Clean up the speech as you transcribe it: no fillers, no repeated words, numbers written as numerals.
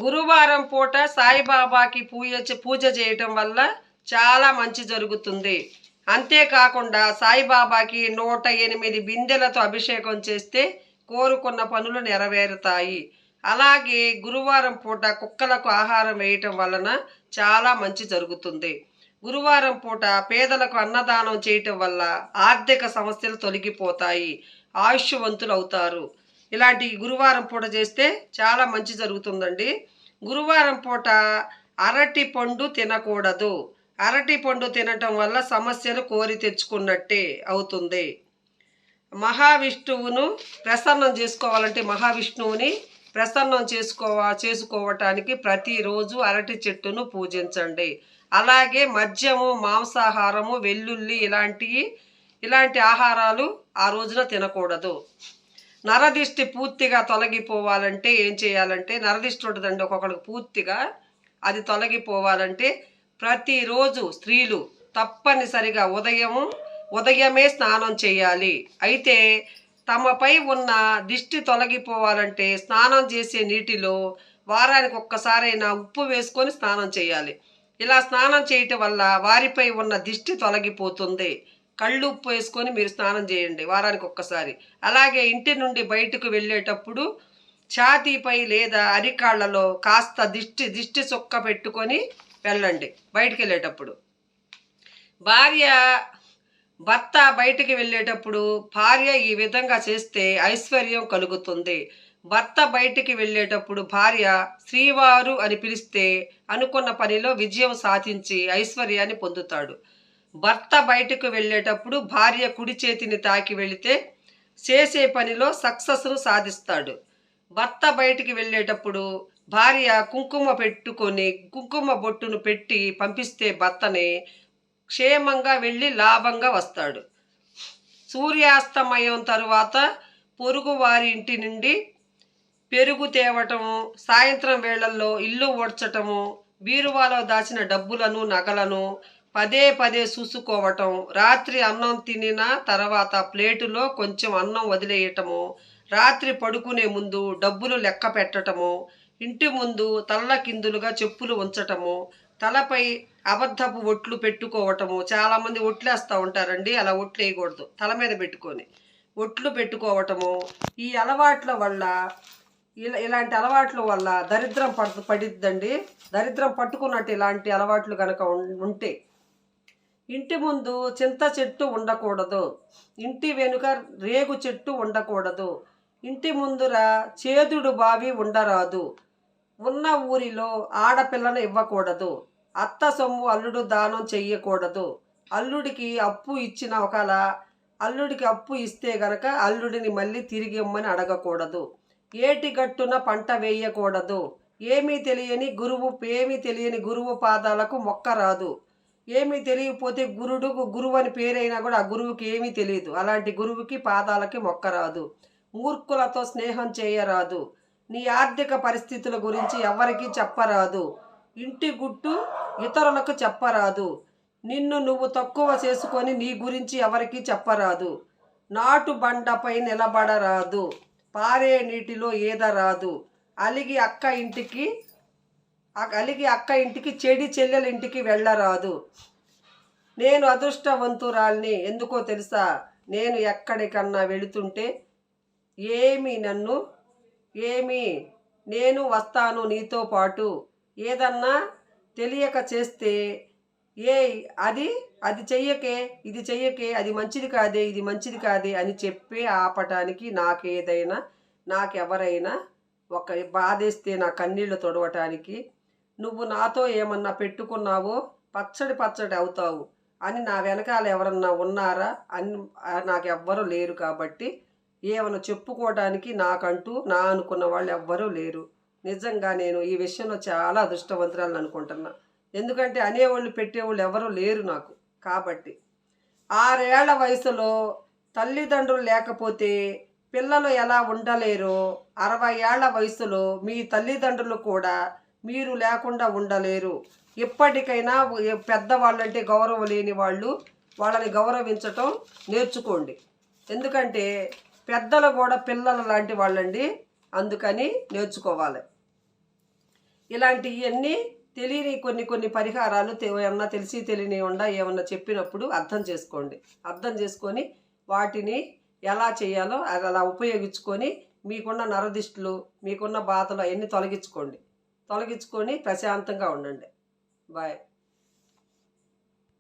గురువారం పూట సాయిబాబాకి పూజ చేయటం వల్ల చాలా మంచి జరుగుతుంది. అంతేకాకుండా సాయిబాబాకి 108 బిందెలతో అభిషేకం చేస్తే కోరుకున్న పనులు నెరవేరుతాయి. అలాగే గురువారం పూట కుక్కలకు ఆహారం వేయటం వలన చాలా మంచి జరుగుతుంది. గురువారం పూట పేదలకు అన్నదానం చేయటం వల్ల ఆర్థిక సమస్యలు తొలగిపోతాయి, ఆయుష్వంతులు అవుతారు. ఇలాంటి గురువారం పూట చేస్తే చాలా మంచి జరుగుతుందండి. గురువారం పూట అరటి పండు తినకూడదు. అరటి పండు తినటం వల్ల సమస్యలు కోరి తెచ్చుకున్నట్టే అవుతుంది. మహావిష్ణువును ప్రసన్నం చేసుకోవాలంటే మహావిష్ణువుని ప్రసన్నం చేసుకోవటానికి ప్రతిరోజు అరటి చెట్టును పూజించండి. అలాగే మద్యము, మాంసాహారము, వెల్లుల్లి ఇలాంటి ఆహారాలు ఆ రోజున తినకూడదు. నరదిష్టి పూర్తిగా తొలగిపోవాలంటే ఏం చేయాలంటే, నరదిష్టి ఉంటుందండి ఒక్కొక్కడికి పూర్తిగా, అది తొలగిపోవాలంటే ప్రతిరోజు స్త్రీలు తప్పనిసరిగా ఉదయమే స్నానం చేయాలి. అయితే తమపై ఉన్న దిష్టి తొలగిపోవాలంటే స్నానం చేసే నీటిలో వారానికి ఒక్కసారైనా ఉప్పు వేసుకొని స్నానం చేయాలి. ఇలా స్నానం చేయటం వల్ల వారిపై ఉన్న దిష్టి తొలగిపోతుంది. కళ్ళు ఉప్పు వేసుకొని మీరు స్నానం చేయండి వారానికి ఒక్కసారి. అలాగే ఇంటి నుండి బయటకు వెళ్ళేటప్పుడు ఛాతీపై లేదా అరికాళ్లలో కాస్త దిష్టి చుక్క పెట్టుకొని వెళ్ళండి బయటికి వెళ్ళేటప్పుడు. భర్త బయటికి వెళ్ళేటప్పుడు భార్య ఈ విధంగా చేస్తే ఐశ్వర్యం కలుగుతుంది. భర్త బయటికి వెళ్ళేటప్పుడు భార్య శ్రీవారు అని పిలిస్తే అనుకున్న పనిలో విజయం సాధించి ఐశ్వర్యాన్ని పొందుతాడు. భర్త బయటకు వెళ్ళేటప్పుడు భార్య కుడి చేతిని తాకి వెళితే చేసే పనిలో సక్సెస్ను సాధిస్తాడు. భర్త బయటికి వెళ్ళేటప్పుడు భార్య కుంకుమ బొట్టును పెట్టి పంపిస్తే భర్తని క్షేమంగా వెళ్ళి లాభంగా వస్తాడు. సూర్యాస్తమయం తరువాత పొరుగు వారి ఇంటి నుండి పెరుగు తేవటము, సాయంత్రం వేళల్లో ఇల్లు ఊడ్చటము, బీరువాలో దాచిన డబ్బులను నగలను పదే చూసుకోవటం, రాత్రి అన్నం తినిన తర్వాత ప్లేటులో కొంచెం అన్నం వదిలేయటము, రాత్రి పడుకునే ముందు డబ్బులు లెక్క పెట్టటము, ఇంటి ముందు తల్లకిందులుగా చెప్పులు ఉంచటము, తలపై అబద్ధపు ఒట్లు పెట్టుకోవటము. చాలామంది ఒట్లేస్తూ ఉంటారండి, అలా ఒట్లు వేయకూడదు. తల మీద పెట్టుకొని ఒట్లు పెట్టుకోవటము. ఈ అలవాట్ల వల్ల ఇలాంటి అలవాట్ల వల్ల దరిద్రం పడిద్దండి. దరిద్రం పట్టుకున్నట్టు ఇలాంటి అలవాట్లు కనుక ఉంటే. ఇంటి ముందు చింత చెట్టు ఉండకూడదు. ఇంటి వెనుక రేగు చెట్టు ఉండకూడదు. ఇంటి ముందుర చేదుడు బావి ఉండరాదు. ఉన్న ఊరిలో ఆడపిల్లను ఇవ్వకూడదు. అత్త సొమ్ము అల్లుడు దానం చెయ్యకూడదు. అల్లుడికి అప్పు ఇస్తే గనక అల్లుడిని మళ్ళీ తిరిగి ఇమ్మని అడగకూడదు. ఏటిగట్టున పంట వేయకూడదు. ఏమీ తెలియని గురువు పాదాలకు మొక్కరాదు. ఏమీ తెలియకపోతే గురువు అని పేరైనా కూడా ఆ గురువుకి ఏమీ తెలియదు. అలాంటి గురువుకి పాదాలకి మొక్కరాదు. మూర్ఖులతో స్నేహం చేయరాదు. నీ ఆర్థిక పరిస్థితుల గురించి ఎవరికీ చెప్పరాదు. ఇంటి గుట్టు ఇతరులకు చెప్పరాదు. నిన్ను నువ్వు తక్కువ చేసుకొని నీ గురించి ఎవరికీ చెప్పరాదు. నాటు బండపై నిలబడరాదు. పారే నీటిలో ఈదరాదు. అలిగి అక్క ఇంటికి చెడి చెల్లెల ఇంటికి వెళ్ళరాదు. నేను అదృష్టవంతురాల్ని. ఎందుకో తెలుసా? నేను ఎక్కడికన్నా వెళుతుంటే నేను వస్తాను నీతో పాటు. ఏదన్నా తెలియక చేస్తే అది చెయ్యకే, ఇది చెయ్యకే, అది మంచిది కాదే, ఇది మంచిది కాదే అని చెప్పి ఆపటానికి, నాకెవరైనా ఒక బాధేస్తే నా కన్నీళ్లు తొడవటానికి, నువ్వు నాతో ఏమన్నా పెట్టుకున్నావో పచ్చడి అవుతావు అని నా వెనకాల ఎవరన్నా ఉన్నారా అని నాకెవ్వరూ లేరు. కాబట్టి ఏమన్నా చెప్పుకోవడానికి నాకంటూ అనుకున్న వాళ్ళు ఎవ్వరూ లేరు. నిజంగా నేను ఈ విషయంలో చాలా అదృష్టవంతురాలను అనుకుంటున్నా. ఎందుకంటే అనేవాళ్ళు పెట్టేవాళ్ళు ఎవరూ లేరు నాకు. కాబట్టి 6 ఏళ్ల వయసులో తల్లిదండ్రులు లేకపోతే పిల్లలు ఎలా ఉండలేరో 60 ఏళ్ల వయసులో మీ తల్లిదండ్రులు కూడా మీరు లేకుండా ఉండలేరు. ఇప్పటికైనా పెద్దవాళ్ళంటే గౌరవం లేని వాళ్ళని గౌరవించటం నేర్చుకోండి. ఎందుకంటే పెద్దలు కూడా పిల్లల లాంటి వాళ్ళండి. అందుకని నేర్చుకోవాలి. ఇలాంటివన్నీ తెలియని కొన్ని పరిహారాలు ఏమన్నా తెలిసి తెలియని ఏమన్నా చెప్పినప్పుడు అర్థం చేసుకోండి. అర్థం చేసుకొని వాటిని ఎలా చేయాలో అది అలా ఉపయోగించుకొని మీకున్న నరదిష్టులు, మీకున్న బాధలు అవన్నీ తొలగించుకొని ప్రశాంతంగా ఉండండి. బాయ్.